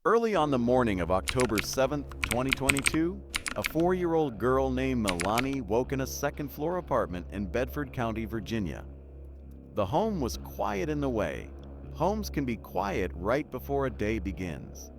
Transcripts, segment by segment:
Early on the morning of October 7th, 2022, a 4-year-old girl named Milani woke in a second-floor apartment in Bedford County, Virginia. The home was quiet in the way. Homes can be quiet right before a day begins.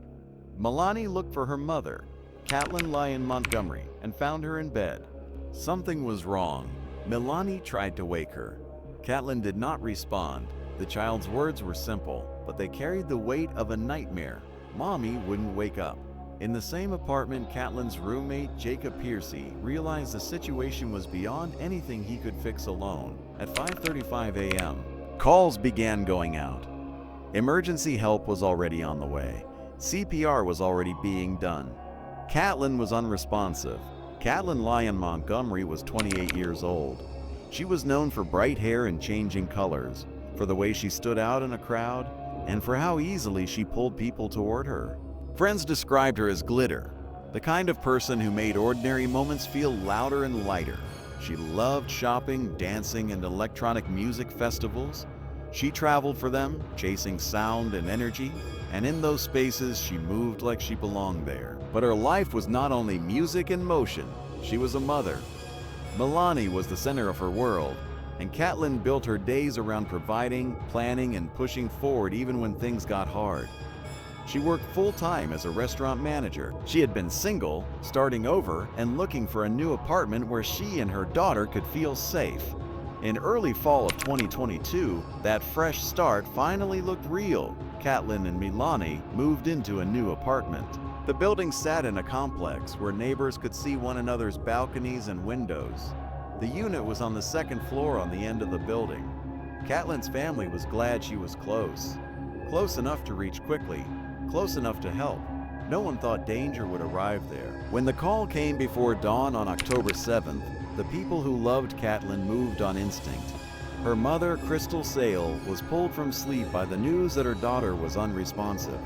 Milani looked for her mother, Katlyn Lyon Montgomery, and found her in bed. Something was wrong. Milani tried to wake her. Katlyn did not respond. The child's words were simple, but they carried the weight of a nightmare. Mommy wouldn't wake up. In the same apartment, Katlyn's roommate, Jacob Piercy, realized the situation was beyond anything he could fix alone. At 5:35 a.m., calls began going out. Emergency help was already on the way. CPR was already being done. Katlyn was unresponsive. Katlyn Lyon Montgomery was 28 years old. She was known for bright hair and changing colors, for the way she stood out in a crowd, and for how easily she pulled people toward her. Friends described her as glitter, the kind of person who made ordinary moments feel louder and lighter. She loved shopping, dancing, and electronic music festivals. She traveled for them, chasing sound and energy, and in those spaces she moved like she belonged there. But her life was not only music and motion, she was a mother. Milani was the center of her world, and Katlyn built her days around providing, planning, and pushing forward even when things got hard. She worked full-time as a restaurant manager. She had been single, starting over, and looking for a new apartment where she and her daughter could feel safe. In early fall of 2022, that fresh start finally looked real. Katlyn and Milani moved into a new apartment. The building sat in a complex where neighbors could see one another's balconies and windows. The unit was on the second floor on the end of the building. Katlyn's family was glad she was close. Close enough to reach quickly, close enough to help. No one thought danger would arrive there. When the call came before dawn on October 7th, the people who loved Katlyn moved on instinct. Her mother, Crystal Sale, was pulled from sleep by the news that her daughter was unresponsive.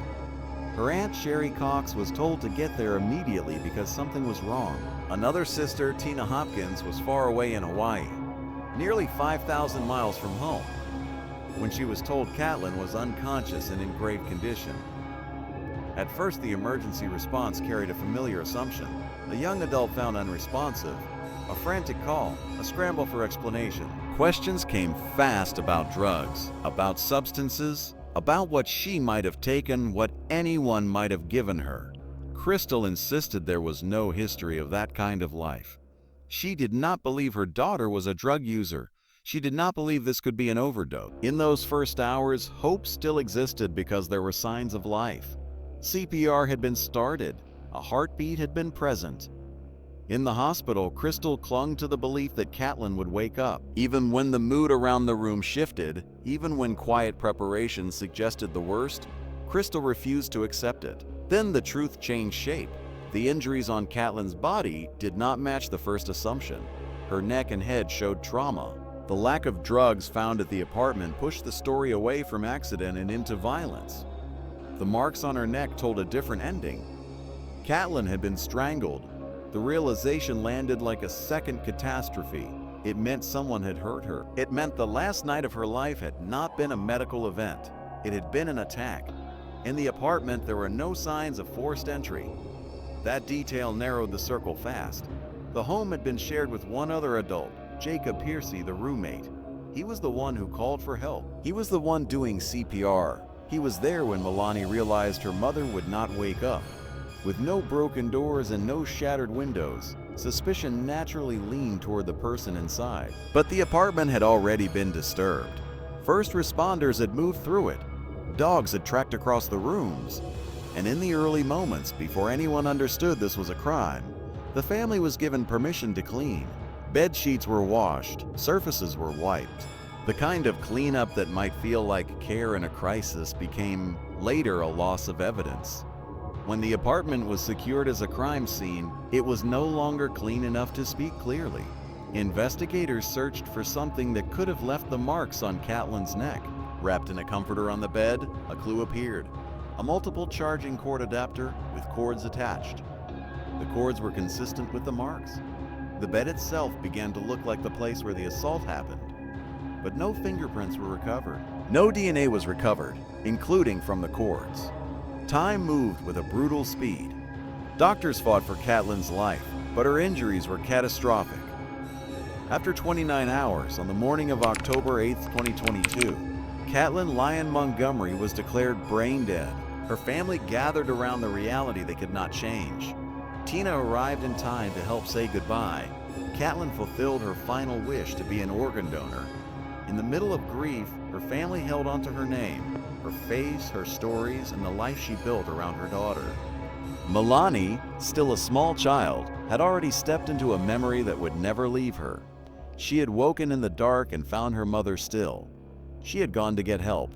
Her aunt, Sherry Cox, was told to get there immediately because something was wrong. Another sister, Tina Hopkins, was far away in Hawaii, nearly 5,000 miles from home, when she was told Katlyn was unconscious and in grave condition. At first, the emergency response carried a familiar assumption: a young adult found unresponsive, a frantic call, a scramble for explanation. Questions came fast about drugs, about substances, about what she might have taken, what anyone might have given her. Crystal insisted there was no history of that kind of life. She did not believe her daughter was a drug user. She did not believe this could be an overdose. In those first hours, hope still existed because there were signs of life. CPR had been started. A heartbeat had been present. In the hospital, Crystal clung to the belief that Katlyn would wake up. Even when the mood around the room shifted, even when quiet preparation suggested the worst, Crystal refused to accept it. Then the truth changed shape. The injuries on Katlyn's body did not match the first assumption. Her neck and head showed trauma. The lack of drugs found at the apartment pushed the story away from accident and into violence. The marks on her neck told a different ending. Katlyn had been strangled. The realization landed like a second catastrophe. It meant someone had hurt her. It meant the last night of her life had not been a medical event. It had been an attack. In the apartment, there were no signs of forced entry. That detail narrowed the circle fast. The home had been shared with one other adult, Jacob Piercy, the roommate. He was the one who called for help. He was the one doing CPR. He was there when Milani realized her mother would not wake up. With no broken doors and no shattered windows, suspicion naturally leaned toward the person inside. But the apartment had already been disturbed. First responders had moved through it. Dogs had tracked across the rooms. And in the early moments, before anyone understood this was a crime, the family was given permission to clean. Bed sheets were washed, surfaces were wiped. The kind of cleanup that might feel like care in a crisis became later a loss of evidence. When the apartment was secured as a crime scene, it was no longer clean enough to speak clearly. Investigators searched for something that could have left the marks on Katlyn's neck. Wrapped in a comforter on the bed, a clue appeared: a multiple charging cord adapter with cords attached. The cords were consistent with the marks. The bed itself began to look like the place where the assault happened. But no fingerprints were recovered. No DNA was recovered, including from the cords. Time moved with a brutal speed. Doctors fought for Katlyn's life, but her injuries were catastrophic. After 29 hours, on the morning of October 8, 2022, Katlyn Lyon Montgomery was declared brain dead. Her family gathered around the reality they could not change. Tina arrived in time to help say goodbye. Katlyn fulfilled her final wish to be an organ donor. In the middle of grief, her family held onto her name, her face, her stories, and the life she built around her daughter. Milani, still a small child, had already stepped into a memory that would never leave her. She had woken in the dark and found her mother still. She had gone to get help.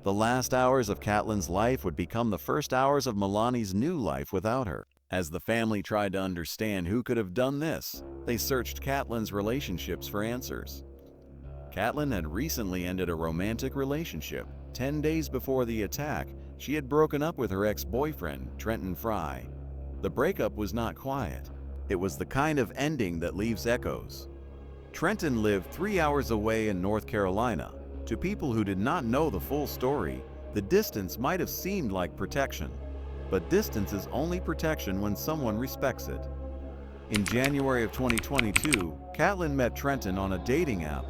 The last hours of Katlyn's life would become the first hours of Milani's new life without her. As the family tried to understand who could have done this, they searched Katlyn's relationships for answers. Katlyn had recently ended a romantic relationship. 10 days before the attack, she had broken up with her ex-boyfriend, Trenton Fry. The breakup was not quiet. It was the kind of ending that leaves echoes. Trenton lived 3 hours away in North Carolina. To people who did not know the full story, the distance might have seemed like protection. But distance is only protection when someone respects it. In January of 2022, Katlyn met Trenton on a dating app.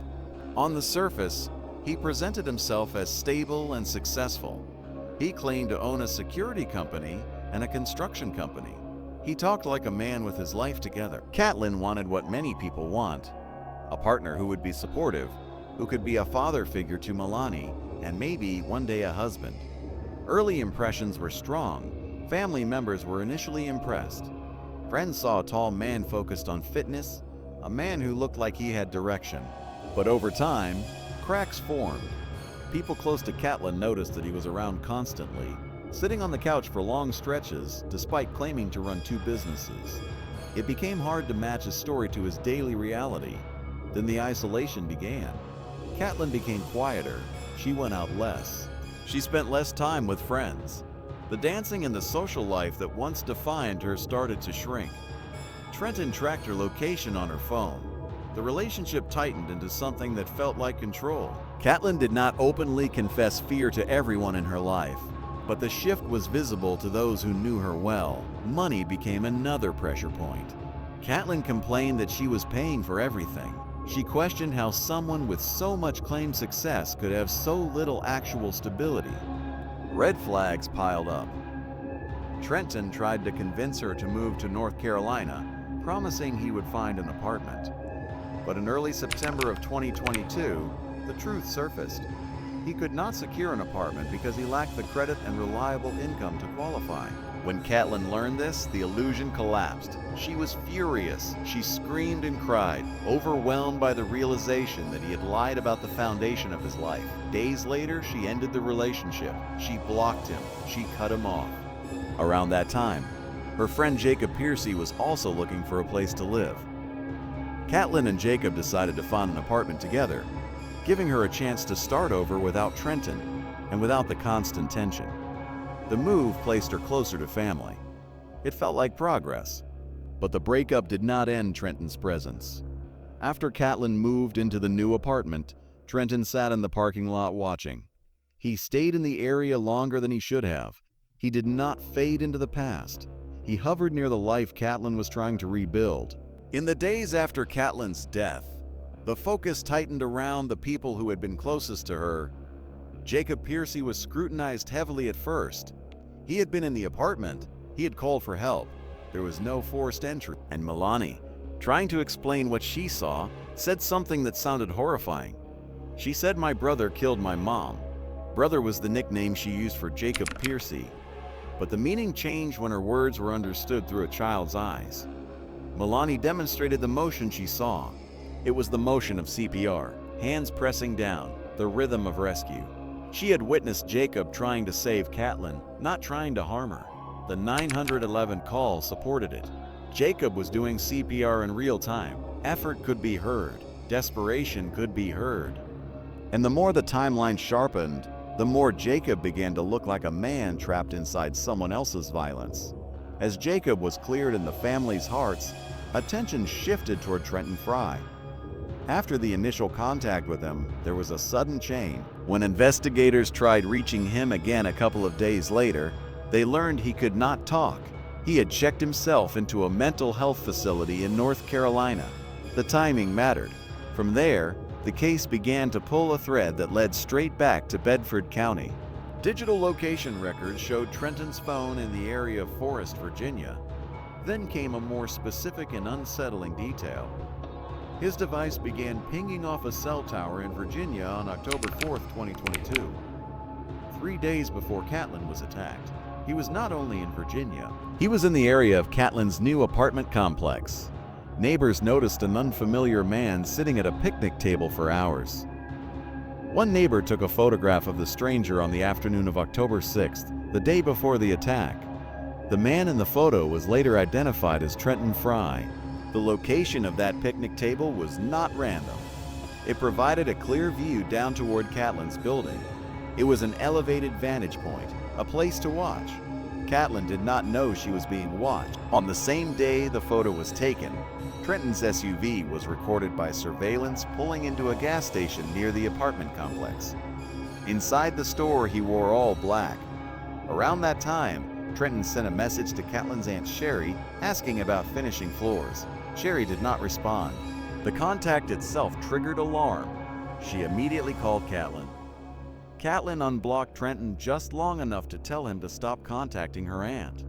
On the surface, he presented himself as stable and successful. He claimed to own a security company and a construction company. He talked like a man with his life together. Katlyn wanted what many people want: a partner who would be supportive, who could be a father figure to Milani, and maybe one day a husband. Early impressions were strong. Family members were initially impressed. Friends saw a tall man focused on fitness, a man who looked like he had direction. But over time, cracks formed. People close to Katlyn noticed that he was around constantly, sitting on the couch for long stretches despite claiming to run 2 businesses. It became hard to match his story to his daily reality. Then the isolation began. Katlyn became quieter. She went out less. She spent less time with friends. The dancing and the social life that once defined her started to shrink. Trenton tracked her location on her phone. The relationship tightened into something that felt like control. Katlyn did not openly confess fear to everyone in her life, but the shift was visible to those who knew her well. Money became another pressure point. Katlyn complained that she was paying for everything. She questioned how someone with so much claimed success could have so little actual stability. Red flags piled up. Trenton tried to convince her to move to North Carolina, promising he would find an apartment. But in early September of 2022, the truth surfaced. He could not secure an apartment because he lacked the credit and reliable income to qualify. When Katlyn learned this, the illusion collapsed. She was furious. She screamed and cried, overwhelmed by the realization that he had lied about the foundation of his life. Days later, she ended the relationship. She blocked him. She cut him off. Around that time, her friend Jacob Piercy was also looking for a place to live. Katlyn and Jacob decided to find an apartment together, giving her a chance to start over without Trenton and without the constant tension. The move placed her closer to family. It felt like progress. But the breakup did not end Trenton's presence. After Katlyn moved into the new apartment, Trenton sat in the parking lot watching. He stayed in the area longer than he should have. He did not fade into the past. He hovered near the life Katlyn was trying to rebuild. In the days after Katlyn's death, the focus tightened around the people who had been closest to her. Jacob Piercy was scrutinized heavily at first. He had been in the apartment. He had called for help. There was no forced entry. And Milani, trying to explain what she saw, said something that sounded horrifying. She said, "My brother killed my mom." Brother was the nickname she used for Jacob Piercy. But the meaning changed when her words were understood through a child's eyes. Milani demonstrated the motion she saw. It was the motion of CPR, hands pressing down, the rhythm of rescue. She had witnessed Jacob trying to save Katlyn, not trying to harm her. The 911 call supported it. Jacob was doing CPR in real time. Effort could be heard. Desperation could be heard. And the more the timeline sharpened, the more Jacob began to look like a man trapped inside someone else's violence. As Jacob was cleared in the family's hearts, attention shifted toward Trenton Fry. After the initial contact with him, there was a sudden change. When investigators tried reaching him again a couple of days later, They learned he could not talk. He had checked himself into a mental health facility in North Carolina. The timing mattered. From there, the case began to pull a thread that led straight back to Bedford County. Digital location records showed Trenton's phone in the area of Forest, Virginia. Then came a more specific and unsettling detail. His device began pinging off a cell tower in Virginia on October 4, 2022. 3 days before Katlyn was attacked. He was not only in Virginia, he was in the area of Katlyn's new apartment complex. Neighbors noticed an unfamiliar man sitting at a picnic table for hours. One neighbor took a photograph of the stranger on the afternoon of October 6th, the day before the attack. The man in the photo was later identified as Trenton Fry. The location of that picnic table was not random. It provided a clear view down toward Katlyn's building. It was an elevated vantage point, a place to watch. Katlyn did not know she was being watched. On the same day the photo was taken, Trenton's SUV was recorded by surveillance pulling into a gas station near the apartment complex. Inside the store, he wore all black. Around that time, Trenton sent a message to Katlyn's Aunt Sherry asking about finishing floors. Sherry did not respond. The contact itself triggered alarm. She immediately called Katlyn. Katlyn unblocked Trenton just long enough to tell him to stop contacting her aunt.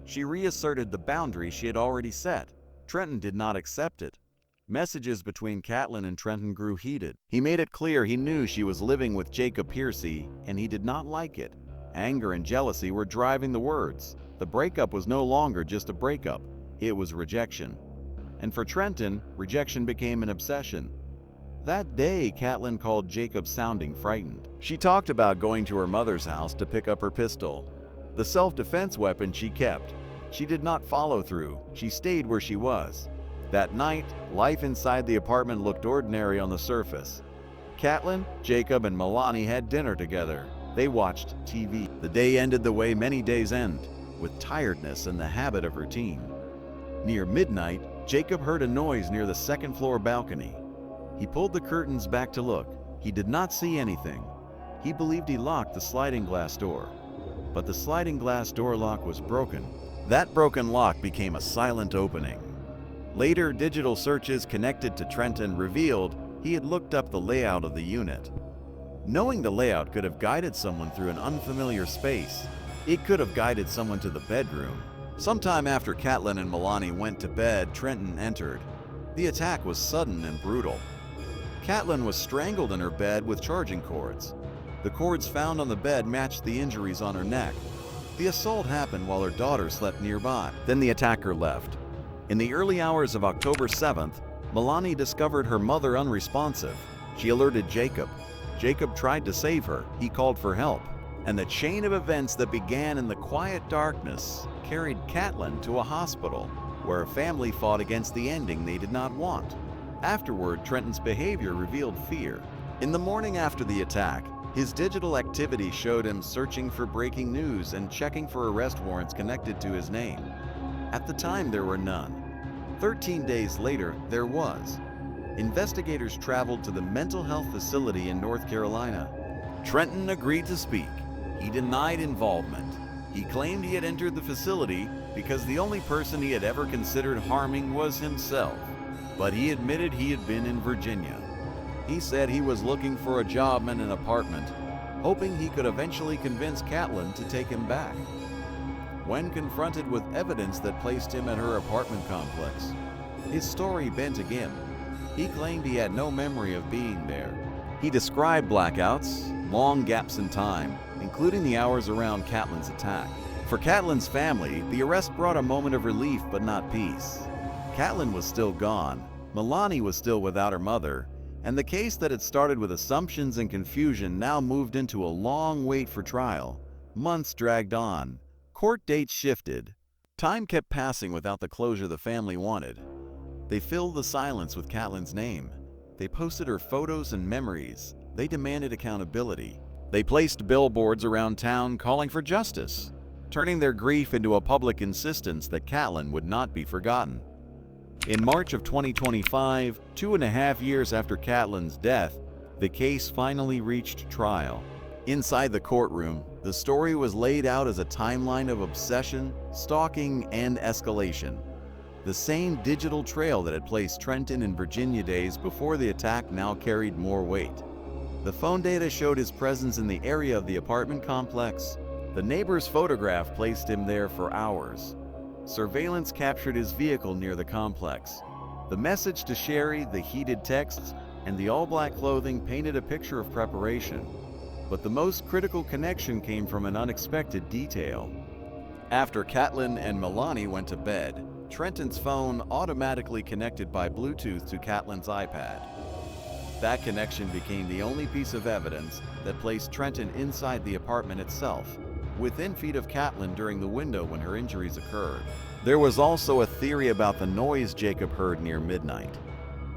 She reasserted the boundary she had already set. Trenton did not accept it. Messages between Katlyn and Trenton grew heated. He made it clear he knew she was living with Jacob Piercy, and he did not like it. Anger and jealousy were driving the words. The breakup was no longer just a breakup. It was rejection. And for Trenton, rejection became an obsession. That day, Katlyn called Jacob sounding frightened. She talked about going to her mother's house to pick up her pistol, the self-defense weapon she kept. She did not follow through. She stayed where she was. That night, life inside the apartment looked ordinary on the surface. Katlyn, Jacob, and Milani had dinner together. They watched TV. The day ended the way many days end, with tiredness and the habit of routine. Near midnight, Jacob heard a noise near the second-floor balcony. He pulled the curtains back to look. He did not see anything. He believed he locked the sliding glass door. But the sliding glass door lock was broken. That broken lock became a silent opening. Later, digital searches connected to Trenton revealed he had looked up the layout of the unit. Knowing the layout could have guided someone through an unfamiliar space. It could have guided someone to the bedroom. Sometime after Katlyn and Milani went to bed, Trenton entered. The attack was sudden and brutal. Katlyn was strangled in her bed with charging cords. The cords found on the bed matched the injuries on her neck. The assault happened while her daughter slept nearby. Then the attacker left. In the early hours of October 7th, Milani discovered her mother unresponsive. She alerted Jacob. Jacob tried to save her. He called for help. And the chain of events that began in the quiet darkness carried Katlyn to a hospital, where a family fought against the ending they did not want. Afterward, Trenton's behavior revealed fear. In the morning after the attack, his digital activity showed him searching for breaking news and checking for arrest warrants connected to his name. At the time, there were none. 13 days later, there was. Investigators traveled to the mental health facility in North Carolina. Trenton agreed to speak. He denied involvement. He claimed he had entered the facility because the only person he had ever considered harming was himself. But he admitted he had been in Virginia. He said he was looking for a job and an apartment, hoping he could eventually convince Katlyn to take him back. When confronted with evidence that placed him at her apartment complex, his story bent again. He claimed he had no memory of being there. He described blackouts, long gaps in time, including the hours around Katlyn's attack. For Katlyn's family, the arrest brought a moment of relief but not peace. Katlyn was still gone, Milani was still without her mother, and the case that had started with assumptions and confusion now moved into a long wait for trial. Months dragged on. Court dates shifted. Time kept passing without the closure the family wanted. They filled the silence with Katlyn's name. They posted her photos and memories. They demanded accountability. They placed billboards around town calling for justice, turning their grief into a public insistence that Katlyn would not be forgotten. In March of 2025, 2.5 years after Katlyn's death, the case finally reached trial. Inside the courtroom, the story was laid out as a timeline of obsession, stalking, and escalation. The same digital trail that had placed Trenton in Virginia days before the attack now carried more weight. The phone data showed his presence in the area of the apartment complex. The neighbor's photograph placed him there for hours. Surveillance captured his vehicle near the complex. The message to Sherry, the heated texts, and the all-black clothing painted a picture of preparation. But the most critical connection came from an unexpected detail. After Katlyn and Milani went to bed, Trenton's phone automatically connected by Bluetooth to Katlyn's iPad. That connection became the only piece of evidence that placed Trenton inside the apartment itself, within feet of Katlyn during the window when her injuries occurred. There was also a theory about the noise Jacob heard near midnight.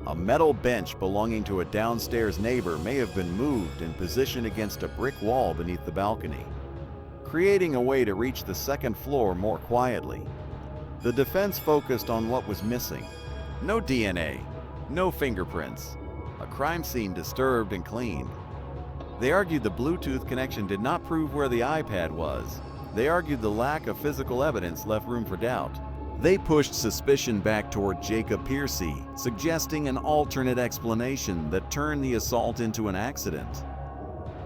A metal bench belonging to a downstairs neighbor may have been moved and positioned against a brick wall beneath the balcony, creating a way to reach the second floor more quietly. The defense focused on what was missing. No DNA, no fingerprints, a crime scene disturbed and clean. They argued the Bluetooth connection did not prove where the iPad was. They argued the lack of physical evidence left room for doubt. They pushed suspicion back toward Jacob Piercy, suggesting an alternate explanation that turned the assault into an accident.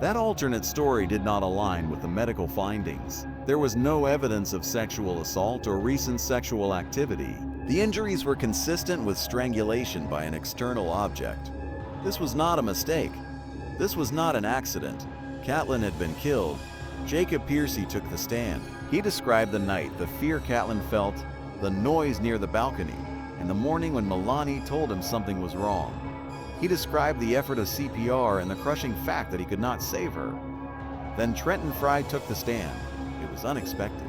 That alternate story did not align with the medical findings. There was no evidence of sexual assault or recent sexual activity. The injuries were consistent with strangulation by an external object. This was not a mistake. This was not an accident. Katlyn had been killed. Jacob Piercy took the stand. He described the night, the fear Katlyn felt, the noise near the balcony, and the morning when Milani told him something was wrong. He described the effort of CPR and the crushing fact that he could not save her. Then Trenton Fry took the stand. It was unexpected.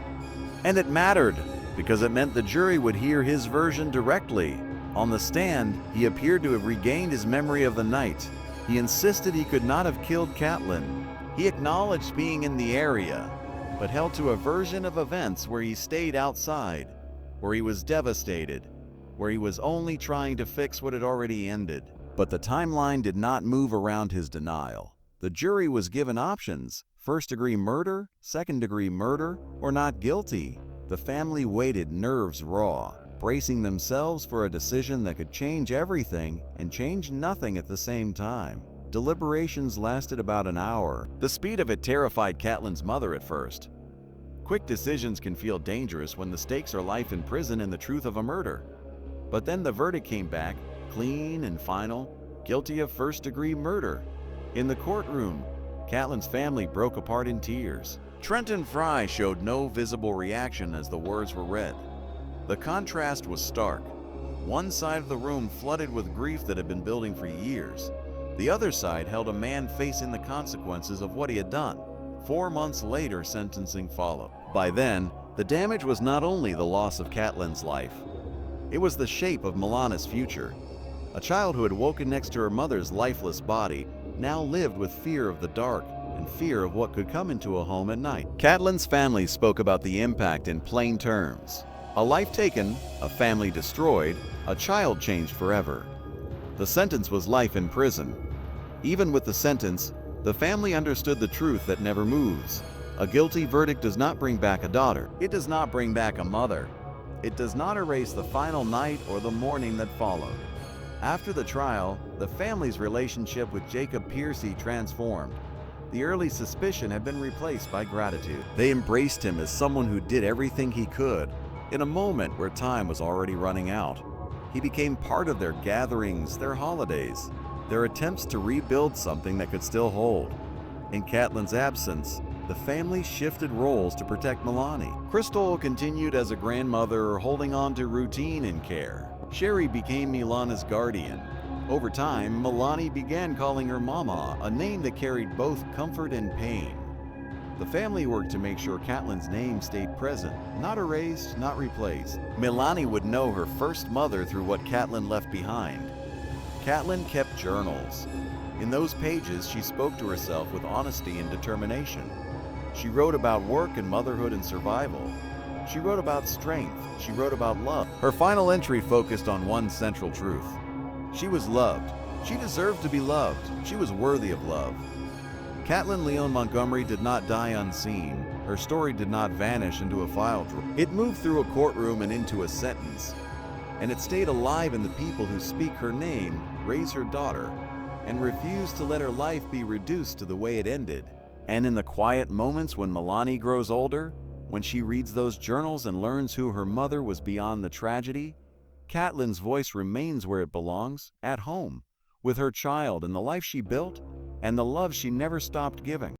And it mattered, because it meant the jury would hear his version directly. On the stand, he appeared to have regained his memory of the night. He insisted he could not have killed Katlyn. He acknowledged being in the area, but held to a version of events where he stayed outside, where he was devastated, where he was only trying to fix what had already ended. But the timeline did not move around his denial. The jury was given options: first-degree murder, second-degree murder, or not guilty. The family waited, nerves raw, bracing themselves for a decision that could change everything and change nothing at the same time. Deliberations lasted about an hour. The speed of it terrified Katlyn's mother at first. Quick decisions can feel dangerous when the stakes are life in prison and the truth of a murder. But then the verdict came back, clean and final, guilty of first-degree murder. In the courtroom, Katlyn's family broke apart in tears. Trenton Fry showed no visible reaction as the words were read. The contrast was stark. One side of the room flooded with grief that had been building for years. The other side held a man facing the consequences of what he had done. 4 months later, sentencing followed. By then, the damage was not only the loss of Katlyn's life. It was the shape of Milani's future. A child who had woken next to her mother's lifeless body now lived with fear of the dark and fear of what could come into a home at night. Katlyn's family spoke about the impact in plain terms. A life taken, a family destroyed, a child changed forever. The sentence was life in prison. Even with the sentence, the family understood the truth that never moves. A guilty verdict does not bring back a daughter. It does not bring back a mother. It does not erase the final night or the morning that followed. After the trial, the family's relationship with Jacob Piercy transformed. The early suspicion had been replaced by gratitude. They embraced him as someone who did everything he could, in a moment where time was already running out. He became part of their gatherings, their holidays, their attempts to rebuild something that could still hold. In Katlyn's absence, the family shifted roles to protect Milani. Crystal continued as a grandmother, holding on to routine and care. Sherry became Milani's guardian. Over time, Milani began calling her Mama, a name that carried both comfort and pain. The family worked to make sure Katlyn's name stayed present, not erased, not replaced. Milani would know her first mother through what Katlyn left behind. Katlyn kept journals. In those pages, she spoke to herself with honesty and determination. She wrote about work and motherhood and survival. She wrote about strength. She wrote about love. Her final entry focused on one central truth. She was loved. She deserved to be loved. She was worthy of love. Katlyn Lyon Montgomery did not die unseen. Her story did not vanish into a file drawer. It moved through a courtroom and into a sentence. And it stayed alive in the people who speak her name, raise her daughter, and refuse to let her life be reduced to the way it ended. And in the quiet moments when Milani grows older, when she reads those journals and learns who her mother was beyond the tragedy, Katlyn's voice remains where it belongs, at home, with her child and the life she built, and the love she never stopped giving.